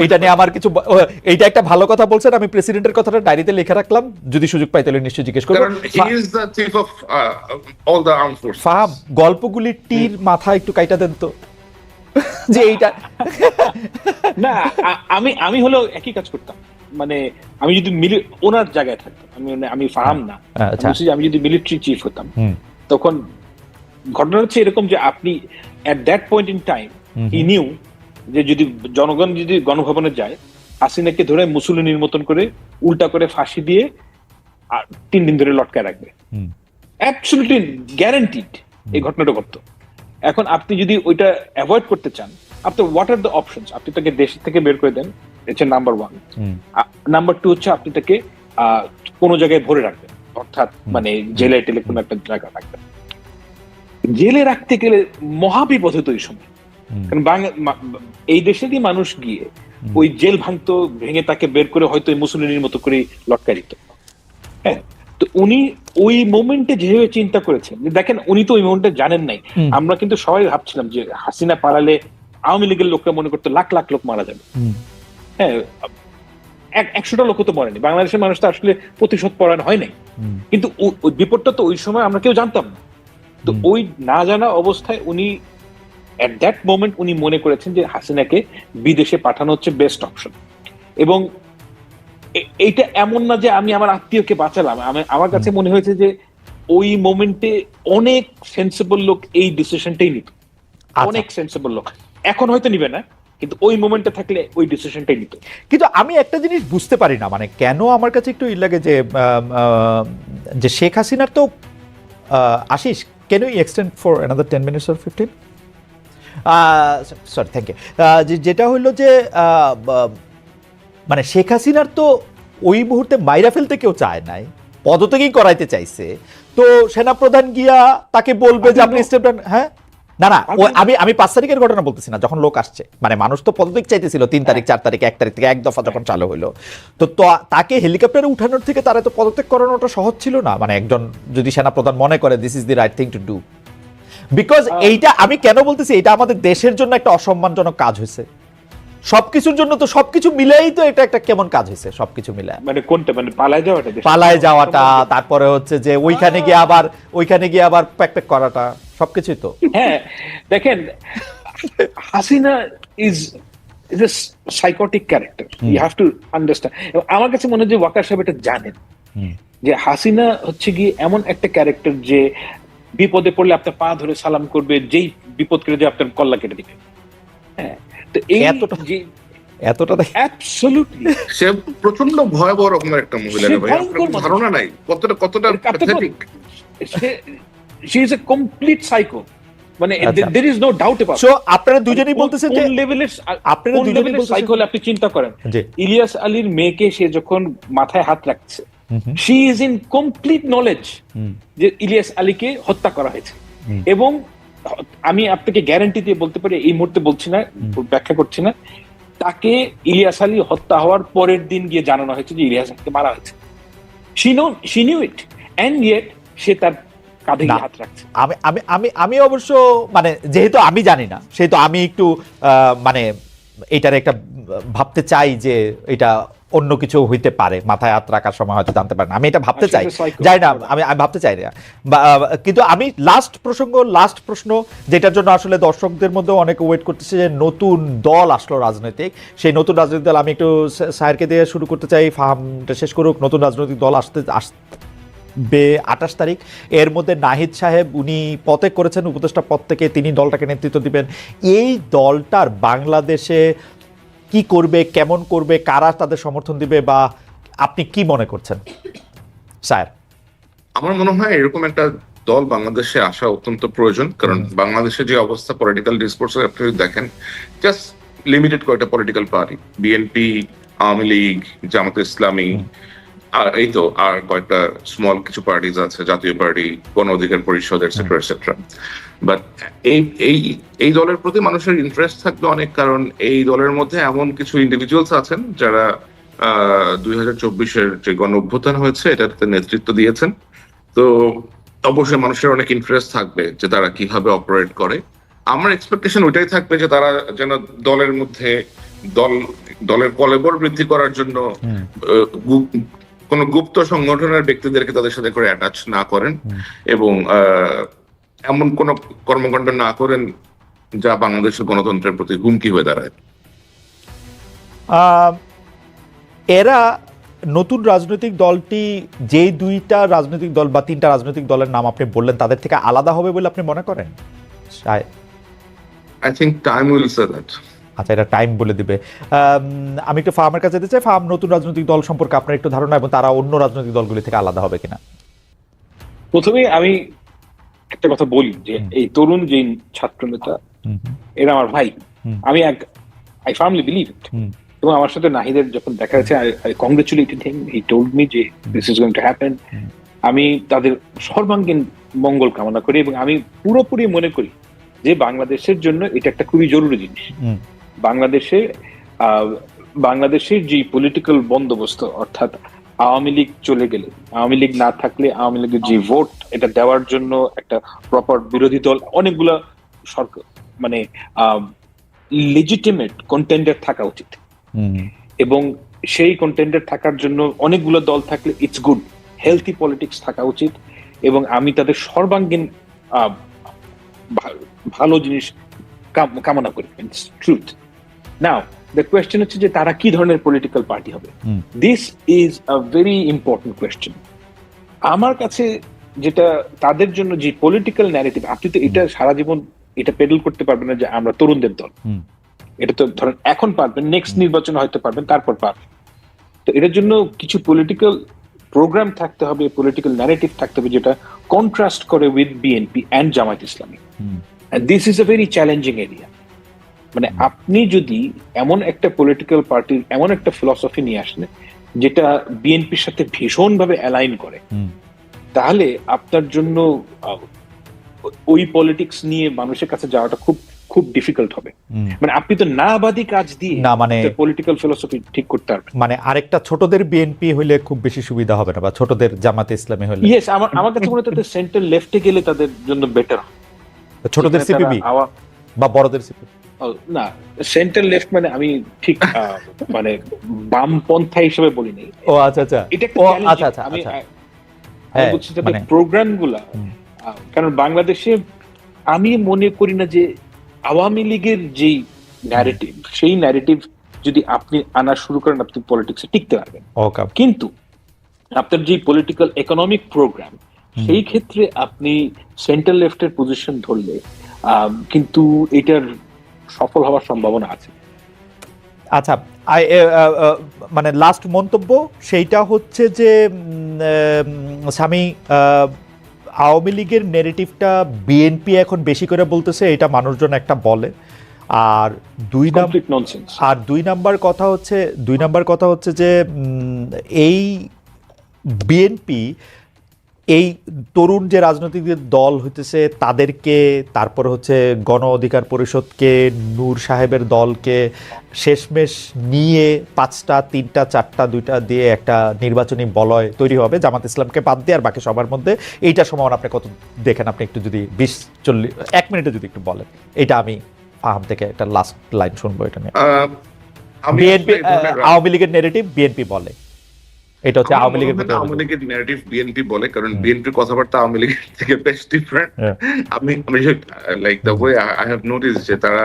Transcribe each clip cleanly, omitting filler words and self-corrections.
এইটা নিয়ে আমার কিছু এইটা একটা ভালো কথা বলছেন, আমি প্রেসিডেন্টের কথাটা ডায়েরিতে লিখে রাখলাম, যদি সুযোগ পাই তাহলে নিশ্চয়ই জিজ্ঞেস করবো। ফাহাম, গল্পগুলি টির মাথা একটু কাইটা দেন তো, যে এইটা না, আমি হলো একই কাজ করতাম। মানে আমি যদি ওনার জায়গায় থাকতাম, আমি ফাহাম না, আমি যদি মিলিটারি চিফ হতাম, তখন ঘটনা হচ্ছে এরকম যে আপনি at that point in time he knew যে যদি জনগণ যদি গণভবনে যায়, হাসিনাকে ধরে মুসলিনের মতন করে উল্টা করে ফাঁসি দিয়ে 3 দিন ধরে লটকায় রাখবে। অ্যাবসলিউটলি গ্যারান্টিড এই ঘটনাটা ঘটতো। এখন আপনি যদি ওইটা অ্যাভয়েড করতে চান, আপনি হোয়াট আর দ্য অপশনস? আপনি তাকে দেশ থেকে বের করে দেন, এটা নাম্বার 1। নাম্বার 2 হচ্ছে আপনি তাকে কোনো জায়গায় ভরে রাখবেন, অর্থাৎ মানে জেলে টেলে কোনো একটা জায়গা রাখবেন। জেলে রাখতে গেলে মহাবিপদ হতো এই সময়, কারণ এই দেশেরই মানুষ গিয়ে ওই জেল ভাঙতো, ভেঙে তাকে বের করে হয়তো মুসলিনের মতো করে লটকা দিত। হ্যাঁ, তো উনি ওই মোমেন্টে যেভাবে চিন্তা করেছেন, দেখেন উনি তো ওই মোমেন্টে জানেন নাই। আমরা কিন্তু সবাই ভাবছিলাম যে হাসিনা পালালে আওয়ামী লীগের লোকরা মনে করতো লাখ লাখ লোক মারা যাবে। হ্যাঁ, 100টা লোক তো মরেনি। বাংলাদেশের মানুষ তো আসলে প্রতিশোধ পরায়ণ হয় নাই, কিন্তু ওই বিপদটা তো ওই সময় আমরা কেউ জানতাম না। তো ওই না জানা অবস্থায় উনি এট দ্যাট মোমেন্ট উনি মনে করেছেন যে হাসিনাকে বিদেশে পাঠানো হচ্ছে বেস্ট অপশন। এবং এইটা এমন না যে আমি আমার আত্মীয়কে বাঁচালাম, আমার কাছে মনে হয়েছে যে ওই মোমেন্টে অনেক সেন্সিবল লোক এই ডিসিশনটাই নিত, অনেক সেন্সিবল লোক। এখন হয়তো নিবে না, কিন্তু ওই মোমেন্টে থাকলে ওই ডিসিশনটাই নিত। কিন্তু আমি একটা জিনিস বুঝতে পারি না, মানে কেন আমার কাছে একটু লাগে যে শেখ হাসিনার তো Ashis, can you extend for another 10 minutes or 15? Sorry, thank you. যেটা হইলো যে মানে শেখ হাসিনার তো ওই মুহূর্তে মাইরা ফেলতে কেউ চায় নাই, পদত্যাগই করাইতে চাইছে। তো সেনাপ্রধান গিয়া তাকে বলবে যে আপনি স্টেপ ডাউন। হ্যাঁ, না না, আমি 5 তারিখের ঘটনা বলতেছি না, যখন লোক আসছে, মানে মানুষ তো পদত্যাগ চাইতেছিল 3 তারিখ 4 তারিখ 1 তারিখ থেকে এক দফা যখন চালু হইলো, তো তাকে হেলিকপ্টারে উঠানোর থেকে তারা তো পদত্যাগ করানোটা সহজ ছিল না। মানে একজন যদি সেনাপ্রধান মনে করে this is the right thing to do, because এইটা আমি কেন বলতেছি, এটা আমাদের দেশের জন্য একটা অসম্মানজনক কাজ হয়েছে। সবকিছুর জন্য তো সবকিছু মিলেই তো এটা একটা কেমন কাজ হয়েছে, সবকিছু মিলে। মানে কোনটা, মানে পালায় যাওয়াটা, তারপরে হচ্ছে যে ওইখানে গিয়ে আবার প্যাক করাটা, সবকিছুই তো। হ্যাঁ, দেখেন Hasina is a psychotic character, you have to understand. আমার কাছে মনে হয় যে ওয়াকার সাহেব এটা জানেন যে হাসিনা হচ্ছে গিয়ে এমন একটা ক্যারেক্টার যে বিপদে পড়লে আপনার পা ধরে সালাম করবে, যেই বিপদ কেটে দিয়ে আপনার কল্লা কেটে দিবে। হ্যাঁ, তো এই এতটা অ্যাবসলিউটলি সে প্রচন্ড ভয়াবহ রকমের একটা মহিলা, ভাই আপনার ধারণা নাই কতটা pathetic. She is a complete psycho, মানে there is no doubt about it. So আপনারা দুজনেই বলতেছেন যে আপনারা দুজনেই সাইকো হলে আপনি চিন্তা করেন ইলিয়াস আলীর মেয়েকে সে যখন মাথায় হাত রাখছে, she is in complete knowledge যে ইলিয়াস আলীকে হত্যা করা হয়েছে। এবং আমি আপনাকে গ্যারান্টি দিয়ে বলতে পারি, এই মুহূর্তে বলছি না, ব্যাখ্যা করছি না, তাকে ইলিয়াস আলী হত্যা হওয়ার পরের দিন গিয়ে জানানো হয়েছে যে ইলিয়াস আলীকে মারা হয়েছে। she knew it and yet সে তার কাঁধে হাত রাখছে। আমি অবশ্য মানে যেহেতু আমি জানি না, সেহেতু আমি একটু মানে এটার একটা ভাবতে চাই যে এটা অন্য কিছু হইতে পারে, মাথায় হাত রাখার সময় হয়তো জানতে পারেন, আমি এটা ভাবতে চাই, যাই না, আমি ভাবতে চাই না। কিন্তু আমি লাস্ট প্রশ্ন যেটার জন্য আসলে দর্শকদের মধ্যে অনেক ওয়েট করতেছে, যে নতুন দল আসলো রাজনৈতিক, সেই নতুন রাজনৈতিক দল আমি একটু স্যারকে দিয়ে শুরু করতে চাই, ফাহামটা শেষ করুক। নতুন রাজনৈতিক দল আসবে 28 তারিখ। এর মধ্যে নাহিদ সাহেব উনি পদত্যাগ করেছেন উপদেষ্টা পদ থেকে, তিনি দলটাকে নেতৃত্ব দিবেন। এই দলটার বাংলাদেশে কি করবে, কেমন করবে, কারা তাদের সমর্থন দিবে, বা আপনি কি মনে করছেন স্যার? আমার মনে হয় এরকম একটা দল বাংলাদেশে আসা অত্যন্ত প্রয়োজন, কারণ বাংলাদেশে যে অবস্থা পলিটিক্যাল ডিসকোর্সে আপনি দেখেন, জাস্ট লিমিটেড কয়েকটা political party, BNP, Awami League, জামাতে ইসলামী, আর এই তো আর কয়েকটা স্মল কিছু পার্টিজ আছে, জাতীয় পার্টি, গণ অধিকার পরিষদ, এটসেট্রা এটসেট্রা। বাট এই দলের প্রতি মানুষের ইন্টারেস্ট থাকবে অনেক, কারণ এই দলের মধ্যে এমন কিছু ইন্ডিভিজুয়ালস আছেন যারা 2024-এর যে গণ অভ্যুত্থান হয়েছে এটাতে নেতৃত্ব দিয়েছেন। তো অবশ্যই মানুষের অনেক ইন্টারেস্ট থাকবে যে তারা কিভাবে অপারেট করে। আমার এক্সপেকটেশন ওইটাই থাকবে যে তারা যেন দলের মধ্যে দলের কলেবর বৃদ্ধি করার জন্য কোন গুপ্ত সংগঠনের ব্যক্তিদেরকে তাদের সাথে করে অ্যাটাচ না করেন এবং এমন কোন কর্মকাণ্ড না করেন যা বাংলাদেশের গণতন্ত্রের প্রতি হুমকি হয়ে দাঁড়ায়। এরা নতুন রাজনৈতিক দলটি যে দুইটা রাজনৈতিক দল বা তিনটা রাজনৈতিক দলের নাম আপনি বললেন তাদের থেকে আলাদা হবে বলে আপনি মনে করেন? I think time will say that. আচ্ছা, এটা টাইম বলে দিবে। আমি একটু ফার্মের কাছে যেতে চাই। ফার্ম, নতুন রাজনৈতিক দল সম্পর্কে আপনার একটু ধারণা এবং তারা অন্য রাজনৈতিক দলগুলি থেকে আলাদা হবে কিনা? প্রথমে আমি একটা কথা বলি যে এই তরুণ যে ছাত্র নেতা এরা আমার ভাই, আমি আই ফার্মলি বিলিভ ইট। এবং আমার সাথে নাহিদের যখন দেখা যাচ্ছে, I congratulated him, he told me যে this is going to happen. আমি তাদের সর্বাঙ্গীন মঙ্গল কামনা করি এবং আমি পুরোপুরি মনে করি যে বাংলাদেশের জন্য এটা একটা খুবই জরুরি জিনিস। বাংলাদেশের যে পলিটিক্যাল বন্দোবস্ত, অর্থাৎ আওয়ামী লীগ চলে গেলে, আওয়ামী লীগ না থাকলে আওয়ামী লীগের যে ভোট, এটা দেওয়ার জন্য একটা প্রপার বিরোধী দল, অনেকগুলা সরকার মানে লেজিটিমেট কন্টেন্ডার থাকা উচিত এবং সেই কন্টেন্ডার থাকার জন্য অনেকগুলো দল থাকলে ইটস গুড, হেলথি পলিটিক্স থাকা উচিত এবং আমি তাদের সর্বাঙ্গীন ভালো জিনিস কামনা করি। ট্রুথ। নাও দ্য কোয়েশ্চেন হচ্ছে যে তারা কি ধরনের পলিটিক্যাল পার্টি হবে। This is a very important question. আমার কাছে যেটা তাদের জন্য যে পলিটিক্যাল ন্যারেটিভ, আপনি তো এটা সারা জীবন এটা পেডেল করতে পারবেন না যে আমরা তরুণদের দল, এটা তো ধরেন এখন পারবেন, নেক্সট নির্বাচনে হয়তো পারবেন, তারপর পারবেন। তো এটার জন্য কিছু পলিটিক্যাল প্রোগ্রাম থাকতে হবে, পলিটিক্যাল ন্যারেটিভ থাকতে হবে যেটা কন্ট্রাস্ট করে with BNP and Jamaat Islami. This is a very challenging area. মানে আপনি যদি এমন একটা পলিটিক্যাল পার্টির এমন একটা ফিলসফি নিয়ে আসেন যেটা বিএনপির সাথে ভীষণভাবে অ্যালাইন করে, তাহলে আপনার জন্য ওই পলিটিক্স নিয়ে মানুষের কাছে যাওয়াটা খুব খুব ডিফিকাল্ট হবে। মানে আপনি তো নাবাদী কাজ দিয়ে না, মানে পলিটিক্যাল ফিলসফি ঠিক করতে পারবেন। মানে আরেকটা ছোটদের বিএনপি হইলে খুব বেশি সুবিধা হবে না, বা ছোটদের জামাতে ইসলামী হইলে? ইয়েস, আমার কাছে মনে হয় সেন্টার লেফটে গেলে তাদের জন্য বেটার। ছোটদের সিপিবি বা বড়দের সিপিবি? না, সেন্টার লেফট মানে আমি ঠিক মানে বামপন্থা হিসেবে বলি নাই। ও আচ্ছা আচ্ছা, এটা একটা আচ্ছা আচ্ছা, আমি বলছি যে প্রোগ্রাম গুলা, কারণ বাংলাদেশে আমি মনে করি না যে আওয়ামী লীগের যে ন্যারেটিভ, সেই ন্যারেটিভ যদি আপনি আনা শুরু করেন আপনি পলিটিক্সে টিকতে পারবেন। কিন্তু আপনার যে পলিটিক্যাল ইকোনমিক প্রোগ্রাম, সেই ক্ষেত্রে আপনি সেন্ট্রাল লেফটের পজিশন ধরলে কিন্তু এটার সফল হওয়ার সম্ভাবনা আছে। আচ্ছা, মানে লাস্ট মন্তব্য সেইটা হচ্ছে যে স্বামী, আওয়ামী লীগের নেগেটিভটা বিএনপি এখন বেশি করে বলতেছে, এটা মানুষজন একটা বলে। আর দুই নাম্বার কথা হচ্ছে যে এই বিএনপি এই তরুণ যে রাজনৈতিক দল হইতেছে তাদেরকে, তারপর হচ্ছে গণ অধিকার পরিষদকে, নূর সাহেবের দলকে শেষমেশ নিয়ে 5টা 3টা 4টা 2টা দিয়ে একটা নির্বাচনী বলয় তৈরি হবে জামাত ইসলামকে বাদ দিয়ে আর বাকি সবার মধ্যে। এইটা সম্ভাবনা আপনি কত দেখেন? আপনি একটু যদি 20-40 1 মিনিটে যদি একটু বলেন, এটা আমি ফাহাম থেকে একটা লাস্ট লাইন শুনবো এটা নিয়ে। বিএনপি আওয়ামী লীগের নেগেটিভ বিএনপি বলে, এটা হচ্ছে আওয়ামী লীগের ন্যারেটিভ বিএনপি বলে, কারণ বিএনপির কথাবার্তা আওয়ামী লীগের থেকে বেশ ডিফারেন্ট। আমি like the way I have notice যে তারা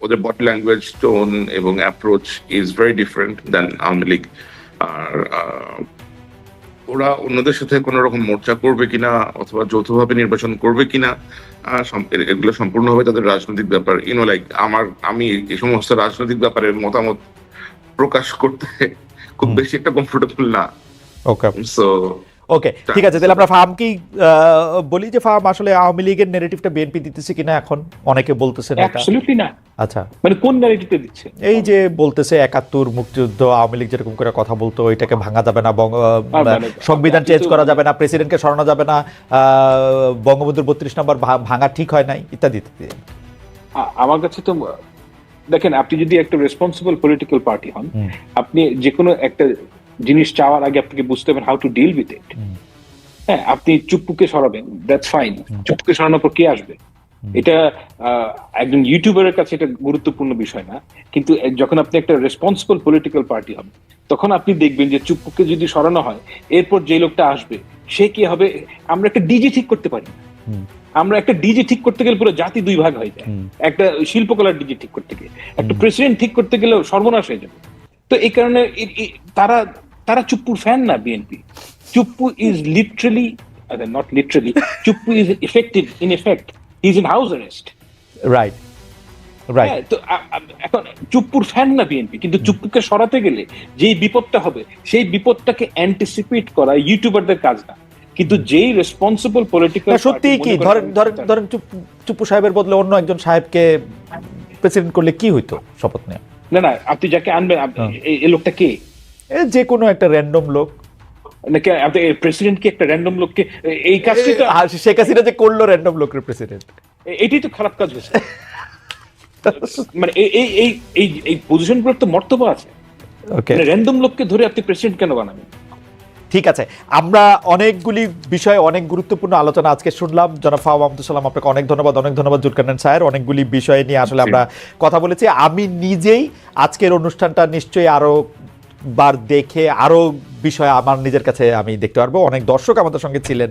ওদের বডি ল্যাঙ্গুয়েজ, টোন এবং অ্যাপ্রোচ ইজ ভেরি ডিফারেন্ট দেন আওয়ামী লীগ। আর ওরা অন্যদের সাথে কোন রকম মোর্চা করবে কিনা অথবা যৌথভাবে নির্বাচন করবে কিনা, এগুলো সম্পূর্ণভাবে তাদের রাজনৈতিক ব্যাপার। লাইক আমি এই সমস্ত রাজনৈতিক ব্যাপারে মতামত প্রকাশ করতে খুব বেশি একটা কমফোর্টেবল না। ওকে, ঠিক আছে, তাহলে আমরা ফাহামকেই বলি যে ফাহাম, আসলে আওয়ামী লীগের নেগেটিভটা বিএনপি দিতেছে কিনা এখন অনেকে বলতেছে না। অ্যাবসলিউটলি না। আচ্ছা, মানে কোন নেগেটিভটা দিচ্ছে? এই যে বলতেছে 71 মুক্তিযুদ্ধ, আওয়ামী লীগ যেরকম করে কথা বলতো, এটাকে ভাঙা যাবে না, সংবিধান চেঞ্জ করা যাবে না, প্রেসিডেন্টকে সরানো যাবে না, বঙ্গবন্ধুর 32 নম্বর ভাঙা ঠিক হয় নাই, ইত্যাদি ইত্যাদি। আমার কাছে তো দেখেন, আপনি যদি একটা রেসপন্সিবল পলিটিক্যাল পার্টি হন, আপনি যে কোনো একটা জিনিস চাওয়ার আগে আপনাকে বুঝতে হবে how to deal with it. হ্যাঁ, আপনি চুপ্পুকে সরাবেন, দ্যাটস ফাইন। চুপ্পুকে সরানোর পর কে আসবে? এটা একজন ইউটিউবারের কাছে এটা গুরুত্বপূর্ণ বিষয় না, কিন্তু যখন আপনি একটা রেসপন্সিবল পলিটিক্যাল পার্টি হবে তখন আপনি দেখবেন যে চুপ্পুকে যদি সরানো হয় এরপর যে লোকটা আসবে সে কি হবে। আমরা একটা ডিজি ঠিক করতে পারি না, আমরা একটা ডিজি ঠিক করতে গেলে পুরো জাতি দুই ভাগ হয়ে যায়। একটা শিল্পকলার ডিজি ঠিক করতে গেলে, একটা প্রেসিডেন্ট ঠিক করতে গেলে সর্বনাশ হয়ে যাবে। তো এই কারণে তারা তারা চুপ্পুর ফ্যান না BNP. Chuppu is literally, not literally, Chuppu is effective in effect, is in house arrest. Right right. তো এখন চুপ্পুর ফ্যান না বিএনপি, কিন্তু চুপ্পুকে সরাতে গেলে যেই বিপদটা হবে সেই বিপদটাকে অ্যান্টিসিপেট করা ইউটিউবারদের কাজ না, কিন্তু যেই রেসপন্সিবল পলিটিক্যাল সত্যি কি ধরেন চুপ্পু সাহেবের বদলে অন্য একজন সাহেবকে প্রেসিডেন্ট করলে কি হইতো শপথ নেওয়া? না আপনি যাকে আনবেন এই লোকটা কে? যে কোনো একটা র্যান্ডম লোক নাকি আপনি প্রেসিডেন্ট কি একটা র্যান্ডম লোককে? এই কাজটি তো শেখ হাসিনা যে করলো র্যান্ডম লোকের প্রেসিডেন্ট, এটাই তো খারাপ কাজ হয়েছে। মানে এই পজিশনগুলোর তো মর্তবা আছে, র্যান্ডম লোককে ধরে আপনি প্রেসিডেন্ট কেন বানাবেন? ঠিক আছে, আমরা অনেকগুলি বিষয়ে অনেক গুরুত্বপূর্ণ আলোচনা আজকে শুনলাম। জনাব ফাওয়াদ মাহমুদুল সালাম, আপনাকে অনেক ধন্যবাদ জুলকারনাইন স্যার। অনেকগুলি বিষয় নিয়ে আসলে আমরা কথা বলেছি। আমি নিজেই আজকের অনুষ্ঠানটা নিশ্চয়ই আরো বার দেখে আরো বিষয় আমার নিজের কাছে আমি দেখতে পারবো। অনেক দর্শক আমাদের সঙ্গে ছিলেন।